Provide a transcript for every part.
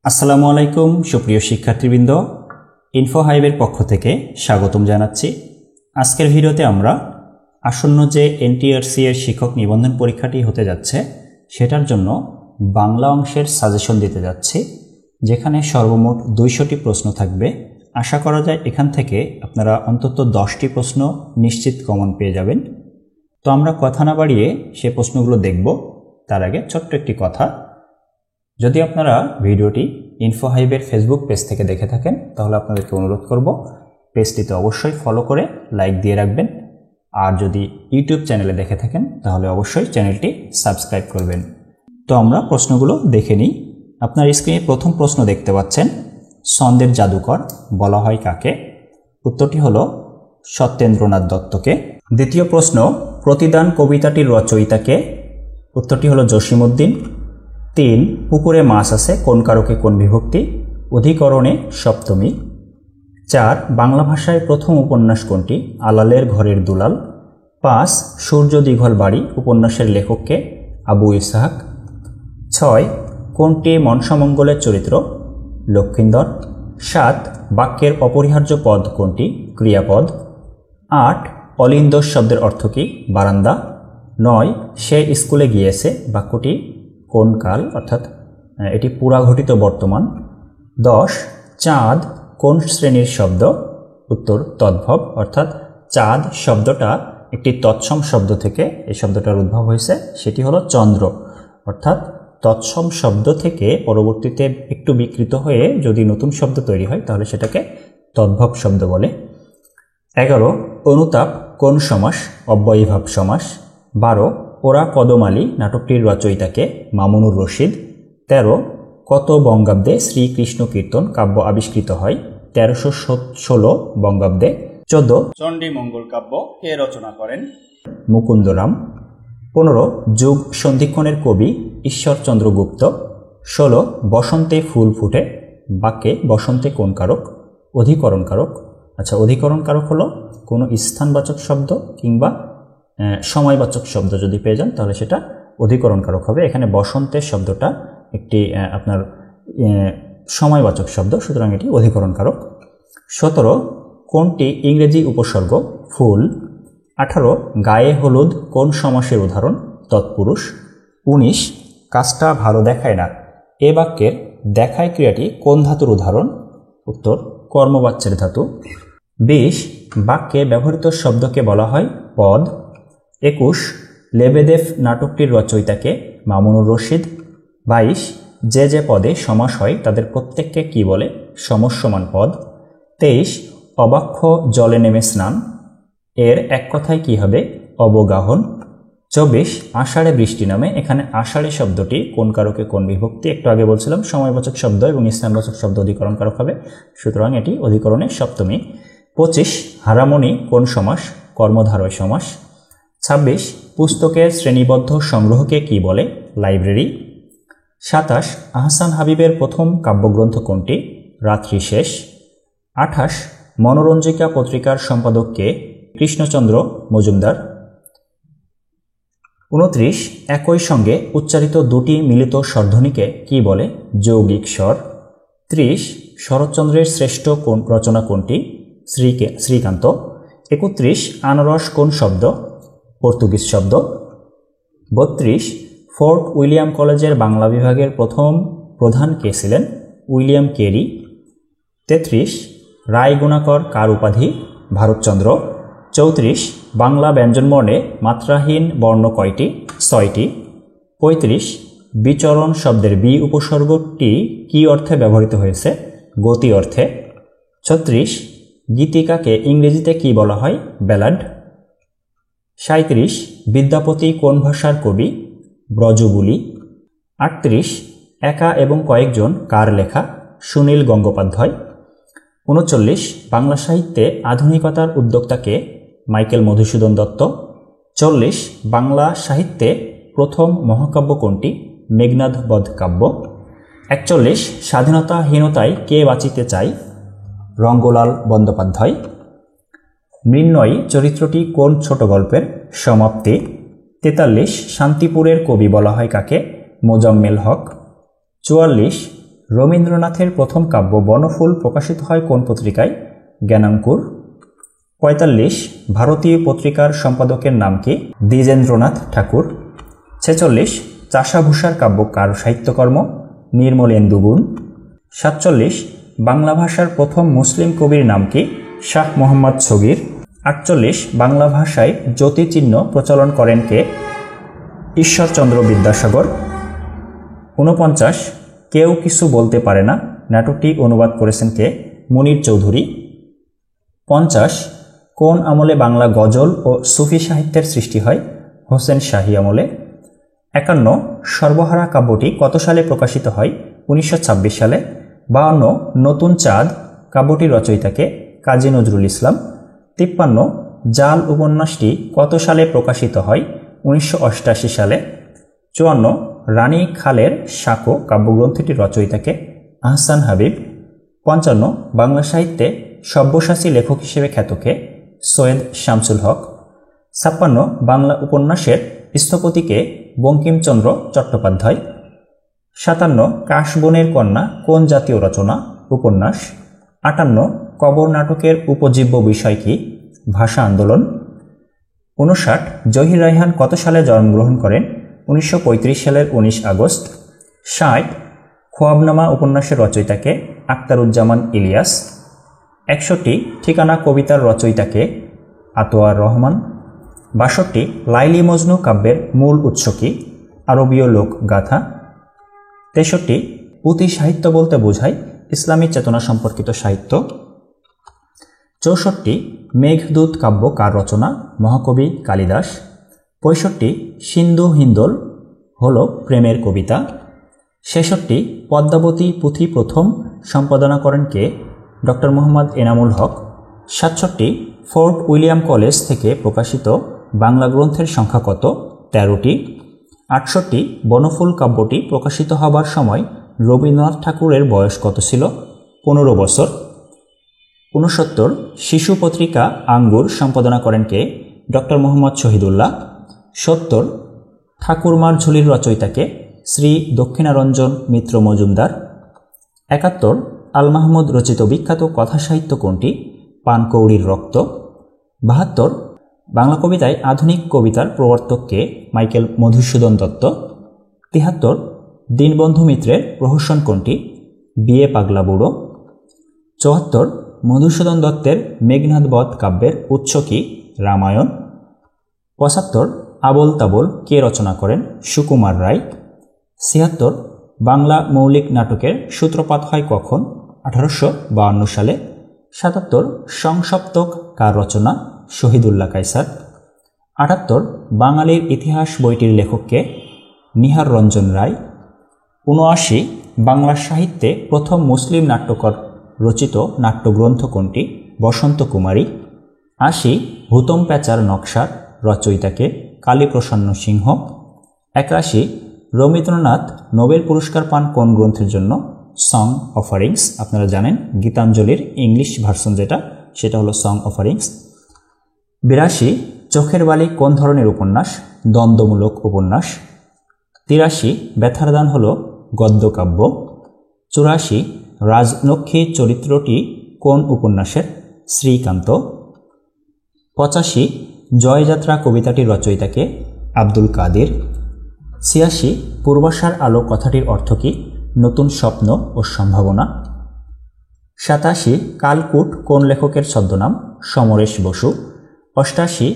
আসসালামু আলাইকুম সুপ্রিয় শিক্ষার্থীবৃন্দ, ইনফো হাইবের পক্ষ থেকে স্বাগতম জানাচ্ছি। আজকের ভিডিওতে আমরা আসন্ন যে এনটিআরসি এর শিক্ষক নিবন্ধন পরীক্ষাটি হতে যাচ্ছে সেটার জন্য বাংলা অংশের সাজেশন দিতে যাচ্ছি, যেখানে সর্বমোট 200টি প্রশ্ন থাকবে। আশা করা যায় এখান থেকে আপনারা অন্তত 10টি প্রশ্ন নিশ্চিত কমন পেয়ে যাবেন। তো আমরা কথা না বাড়িয়ে সে প্রশ্নগুলো দেখব। তার আগে ছোট্ট একটি কথা, যদি আপনারা ভিডিওটি ইনফো হাইবের ফেসবুক পেজ থেকে দেখে থাকেন তাহলে আপনাদেরকে অনুরোধ করব পেজটিতে অবশ্যই ফলো করে লাইক দিয়ে রাখবেন, আর যদি ইউটিউব চ্যানেলে দেখে থাকেন তাহলে অবশ্যই চ্যানেলটি সাবস্ক্রাইব করবেন। তো আমরা প্রশ্নগুলো দেখে নিই। আপনার স্ক্রিনে প্রথম প্রশ্ন দেখতে পাচ্ছেন, ছন্দের জাদুকর বলা হয় কাকে? উত্তরটি হলো সত্যেন্দ্রনাথ দত্তকে। দ্বিতীয় প্রশ্ন, প্রতিদান কবিতাটির রচয়িতাকে? উত্তরটি হলো জসিমউদ্দিন। 3, পুকুরে মাছ আছে কোন কারকে কোন বিভক্তি? অধিকরণে সপ্তমী। 4, বাংলা ভাষায় প্রথম উপন্যাস কোনটি? আলালের ঘরের দুলাল। 5, সূর্য দীঘল বাড়ি উপন্যাসের লেখককে? আবু ইসহাক। 6, কোনটি মনসামঙ্গলের চরিত্র? লক্ষিন্দর। 7, বাক্যের অপরিহার্য পদ কোনটি? ক্রিয়াপদ। 8, অলিন্দস শব্দের অর্থ কী? বারান্দা। 9, সে স্কুলে গিয়েছে বাক্যটি কোন কাল, অর্থাৎ এটি পুরাঘটিত বর্তমান। 10, চাঁদ কোন শ্রেণীর শব্দ? উত্তর তদ্ভব, অর্থাৎ চাঁদ শব্দটা একটি তৎসম শব্দ থেকে এই শব্দটার উদ্ভব হয়েছে, সেটি হলো চন্দ্র। অর্থাৎ তৎসম শব্দ থেকে পরবর্তীতে একটু বিকৃত হয়ে যদি নতুন শব্দ তৈরি হয় তাহলে সেটাকে তদ্ভব শব্দ বলে। 11, অনুতাপ কোন সমাস? অব্যয়ীভাব সমাস। 12, ওরা কদমালী নাটকটির রচয়িতাকে? মামুনুর রশিদ। 13, কত বঙ্গাব্দে শ্রীকৃষ্ণ কীর্তন কাব্য আবিষ্কৃত হয়? 1316 বঙ্গাব্দে। 14, চণ্ডী মঙ্গল কাব্য কে রচনা করেন? মুকুন্দরাম। 15, যুগ সন্ধিক্ষণের কবি ঈশ্বরচন্দ্র গুপ্ত। 16, বসন্তে ফুল ফুটে বাক্যে বসন্তে কোন কারক? অধিকরণ কারক। আচ্ছা, অধিকরণ কারক হলো কোনো স্থানবাচক শব্দ কিংবা সময়বাচক শব্দ যদি পেয়ে যান তাহলে সেটা অধিকরণ কারক হবে। এখানে বসন্তের শব্দটা একটি আপনার সময়বাচক শব্দ, সুতরাং এটি অধিকরণ কারক। 17, কোনটি ইংরেজি উপসর্গ? ফুল। 18, গায়ে হলুদ কোন সমাসের উদাহরণ? তৎপুরুষ। 19, কাজটা ভালো দেখায় না এ বাক্যের দেখায় ক্রিয়াটি কোন ধাতুর উদাহরণ? উত্তর কর্মবাচ্যের ধাতু। 20, বাক্যে ব্যবহৃত শব্দকে বলা হয় পদ। 21, লেবেদেভ নাটকটির রচয়িতাকে? মামুনুর রশিদ। 22, যে যে পদে সমাস হয় তাদের প্রত্যেককে কি বলে? সমস্যমান পদ। 23, অবাক্ষ জলে নেমে স্নান এর এক কথায় কি হবে? অবগাহন। 24, আষাঢ়ে বৃষ্টি নামে, এখানে আষাঢ়ে শব্দটি কোন কারকে কোন বিভক্তি? একটু আগে বলছিলাম সময়বাচক শব্দ এবং স্থানবাচক শব্দ অধিকরণ কারক হবে, সুতরাং এটি অধিকরণে সপ্তমী। 25, হারামণি কোন সমাস? কর্মধারয় সমাস। 26, পুস্তকের শ্রেণীবদ্ধ সংগ্রহকে কি বলে? লাইব্রেরি। 27, আহসান হাবিবের প্রথম কাব্যগ্রন্থ কোনটি? রাত্রি শেষ। 28, মনোরঞ্জিকা পত্রিকার সম্পাদককে? কৃষ্ণচন্দ্র মজুমদার। 29, একই সঙ্গে উচ্চারিত দুটি মিলিত স্বরধ্বনিকে কি বলে? যৌগিক স্বর। 30, শরৎচন্দ্রের শ্রেষ্ঠ কোন রচনা কোনটি? শ্রীকান্ত। 31, আনারস কোন শব্দ? পর্তুগিজ শব্দ। 32, ফোর্ট উইলিয়াম কলেজের বাংলা বিভাগের প্রথম প্রধান কে ছিলেন? William Carey. 33, রায় গুণাকর কার উপাধি? ভারতচন্দ্র। 34, বাংলা ব্যঞ্জনবর্ণে মাত্রাহীন বর্ণ কয়টি? 6টি। 35, বিচরণ শব্দের বি উপসর্গটি কি অর্থে ব্যবহৃত হয়েছে? গতি অর্থে। 36, গীতিকাকে ইংরেজিতে কি বলা হয়? ব্যালাড। 37, বিদ্যাপতি কোন ভাষার কবি? ব্রজবুলি। 38, একা এবং কয়েকজন কার লেখা? সুনীল গঙ্গোপাধ্যায়। 39, বাংলা সাহিত্যে আধুনিকতার উদ্যোক্তাকে? মাইকেল মধুসূদন দত্ত। 40, বাংলা সাহিত্যে প্রথম মহাকাব্য কোনটি? মেঘনাদ বধ কাব্য। 41, স্বাধীনতাহীনতায় কে বাঁচিতে চায়? রঙ্গলাল বন্দ্যোপাধ্যায়। মৃন্ময়ী চরিত্রটি কোন ছোট গল্পের? সমাপ্তি। 43, শান্তিপুরের কবি বলা হয় কাকে? মোজাম্মেল হক। 44, রবীন্দ্রনাথের প্রথম কাব্য বনফুল প্রকাশিত হয় কোন পত্রিকায়? জ্ঞানাঙ্কুর। ৪৫ ভারতীয় পত্রিকার সম্পাদকের নাম কি? দ্বিজেন্দ্রনাথ ঠাকুর। ৪৬ চাষাভূষার কাব্য কার সাহিত্যকর্ম? নির্মলেন্দু গুণ। ৪৭ বাংলা ভাষার প্রথম মুসলিম কবির নাম কি? শাহ মোহাম্মদ সগীর। ৪৮ বাংলা ভাষায় জ্যোতিচিহ্ন প্রচলন করেন কে? ঈশ্বরচন্দ্র বিদ্যাসাগর। ৪৯ কেউ কিছু বলতে পারে না নাটকটি অনুবাদ করেছেন কে? মুনীর চৌধুরী। ৫০ কোন আমলে বাংলা গজল ও সুফি সাহিত্যের সৃষ্টি হয়? হোসেন শাহী আমলে। ৫১ সর্বহারা কাব্যটি কত সালে প্রকাশিত হয়? ১৯২৬ সালে। ৫২ নতুন চাঁদ কাব্যটির রচয়িতাকে? কাজী নজরুল ইসলাম। ৫৩ জাল উপন্যাসটি কত সালে প্রকাশিত হয়? ১৯৮৮ সালে। ৫৪ রানী খালের সাঁকো কাব্যগ্রন্থটির রচয়িতাকে? আহসান হাবিব। ৫৫ বাংলা সাহিত্যে সব্যসাচী লেখক হিসেবে খ্যাতকে? সৈয়দ শামসুল হক। ৫৬ বাংলা উপন্যাসের স্থপতিকে? বঙ্কিমচন্দ্র চট্টোপাধ্যায়। ৫৭ কাশবনের কন্যা কোন জাতীয় রচনা? উপন্যাস। ৫৮ কবর নাটকের উপজীব্য বিষয় কি? ভাষা আন্দোলন। ৫৯ জহির রায়হান কত সালে জন্মগ্রহণ করেন? ১৯৩৫ সালের ১৯ আগস্ট। ৬০ খোয়াবনামা উপন্যাসের রচয়িতাকে? আখতারুজ্জামান ইলিয়াস। ৬১ ঠিকানা কবিতার রচয়িতাকে? আতোয়ার রহমান। ৬২ লাইলি মজনু কাব্যের মূল উৎস কি? আরবীয় লোকগাথা। ৬৩ পুঁথি সাহিত্য বলতে বোঝায় ইসলামী চেতনা সম্পর্কিত সাহিত্য। ৬৪ মেঘদূত কাব্য কার রচনা? মহাকবি কালিদাস। ৬৫ সিন্ধু হিন্দোল হল প্রেমের কবিতা। ৬৬ পদ্মাবতী পুঁথি প্রথম সম্পাদনা করেন কে? Doctor Mohammad Enamul Haque. ৬৭ fort William college থেকে প্রকাশিত বাংলা গ্রন্থের সংখ্যা কত? ১৩টি। ৬৮ বনফুল কাব্যটি প্রকাশিত হবার সময় রবীন্দ্রনাথ ঠাকুরের বয়স কত ছিল? ১৫ বছর। ৬৯ শিশু পত্রিকা আঙ্গুর সম্পাদনা করেন কে? ডক্টর মোহাম্মদ শহীদুল্লাহ। ৭০ ঠাকুরমার ঝুলির রচয়িতাকে? শ্রী দক্ষিণারঞ্জন মিত্র মজুমদার। ৭১ আল মাহমুদ রচিত বিখ্যাত কথা সাহিত্য কোনটি? পানকৌড়ির রক্ত। ৭২ বাংলা কবিতায় আধুনিক কবিতার প্রবর্তক কে? মাইকেল মধুসূদন দত্ত। ৭৩ দীনবন্ধু মিত্রের প্রহসন কোনটি? বিয়ে পাগলা বুড়ো। ৭৪ মধুসূদন দত্তের মেঘনাদ বধ কাব্যের উৎস কি? রামায়ণ। ৭৫ আবোল তাবোল কে রচনা করেন? সুকুমার রায়। ৭৬ বাংলা মৌলিক নাটকের সূত্রপাত হয় কখন? ১৮৫২ সালে। ৭৭ সংসপ্তক কার রচনা? শহীদুল্লাহ কায়সার। ৭৮ বাঙালির ইতিহাস বইটির লেখককে? নিহার রঞ্জন রায়। ৭৯ বাংলা সাহিত্যে প্রথম মুসলিম নাট্যকার রচিত নাট্যগ্রন্থ কোনটি? বসন্ত কুমারী। ৮০ হুতম প্যাঁচার নকশার রচয়িতাকে? কালীপ্রসন্ন সিংহ। ৮১ রবীন্দ্রনাথ নোবেল পুরস্কার পান কোন গ্রন্থের জন্য? Song offerings. আপনারা জানেন গীতাঞ্জলির ইংলিশ ভার্সন সেটা হলো সং অফারিংস। ৮২ চোখের বালি কোন ধরনের উপন্যাস? দ্বন্দ্বমূলক উপন্যাস। ৮৩ ব্যথার দান হল গদ্যকাব্য। ৮৪ রাজলক্ষ্মী চরিত্রটি কোন উপন্যাসের? শ্রীকান্ত। ৮৫ জয়যাত্রা কবিতাটির রচয়িতাকে? আব্দুল কাদের। ৮৬ পূর্বাশার আলো কথাটির অর্থ কি? নতুন স্বপ্ন ও সম্ভাবনা। ৮৭ কালকূট কোন লেখকের ছদ্মনাম? সমরেশ বসু। ৮৮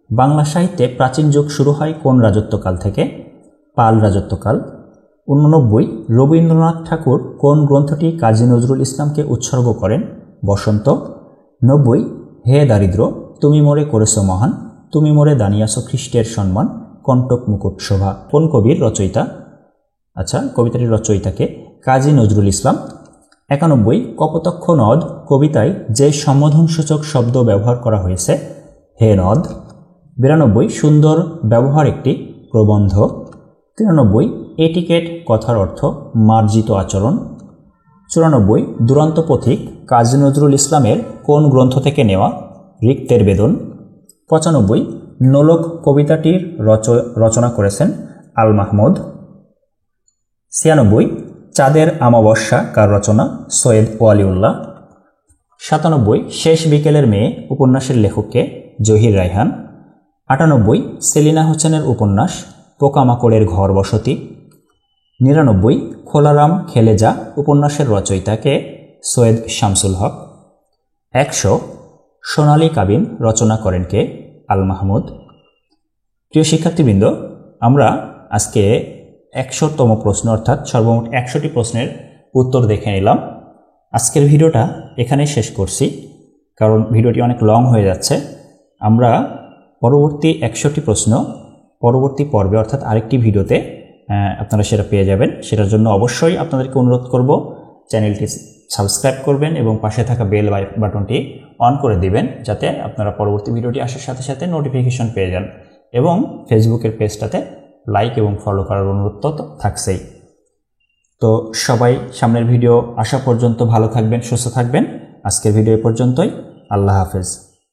বাংলা সাহিত্যে প্রাচীন যুগ শুরু হয় কোন রাজত্বকাল থেকে? পাল রাজত্বকাল। ৮৯ রবীন্দ্রনাথ ঠাকুর কোন গ্রন্থটি কাজী নজরুল ইসলামকে উৎসর্গ করেন? বসন্ত। ৯০ হে দারিদ্র তুমি মোরে করেছ মহান, তুমি মোরে দানিয়াছ খ্রিস্টের সম্মান, কণ্টক মুকুট শোভা কোন কবির রচয়িতা? কবিতাটির রচয়িতাকে? কাজী নজরুল ইসলাম। ৯১ কপোতক্ষ নদ কবিতায় যে সম্বোধনসূচক শব্দ ব্যবহার করা হয়েছে? হে নদ। ৯২ সুন্দর ব্যবহার একটি প্রবন্ধ। ৯৩ এটিকেট কথার অর্থ মার্জিত আচরণ। ৯৪ দুরন্ত পথিক কাজী নজরুল ইসলামের কোন গ্রন্থ থেকে নেওয়া? রিক্তের বেদন। ৯৫ নোলক কবিতাটির রচনা করেছেন আল মাহমুদ। ৯৬ চাঁদের অমাবস্যা কার রচনা? সৈয়দ ওয়ালিউল্লাহ। 97 শেষ বিকেলের মেয়ে উপন্যাসের লেখককে? জহির রায়হান। 98 সেলিনা হোসেনের উপন্যাস পোকামাকড়ের ঘর বসতি। 99 খোলারাম খেলে যা উপন্যাসের রচয়িতাকে? সৈয়দ শামসুল হক। 100 সোনালী কাবিন রচনা করেন কে? আল মাহমুদ। প্রিয় শিক্ষার্থীবৃন্দ, আমরা আজকে 100তম প্রশ্ন অর্থাৎ সর্বমোট 100টি প্রশ্নের উত্তর দেখে নিলাম। আজকের ভিডিওটা এখানেই শেষ করছি, কারণ ভিডিওটি অনেক লং হয়ে যাচ্ছে। আমরা পরবর্তী 100টি প্রশ্ন পরবর্তী পর্বে অর্থাৎ আরেকটি ভিডিওতে আপনারা সেটা পেয়ে যাবেন। সেটার জন্য অবশ্যই আপনাদেরকে অনুরোধ করব চ্যানেলটি সাবস্ক্রাইব করবেন এবং পাশে থাকা বেল বাটনটি অন করে দিবেন, যাতে আপনারা পরবর্তী ভিডিওটি আসার সাথে সাথে নোটিফিকেশন পেয়ে যান। এবং ফেসবুকের পেজটাতে লাইক এবং ফলো করার অনুরোধ তো থাকছেই। তো সবাই সামনের ভিডিও আসা পর্যন্ত ভালো থাকবেন, সুস্থ থাকবেন। আজকের ভিডিও পর্যন্তই। আল্লাহ হাফেজ।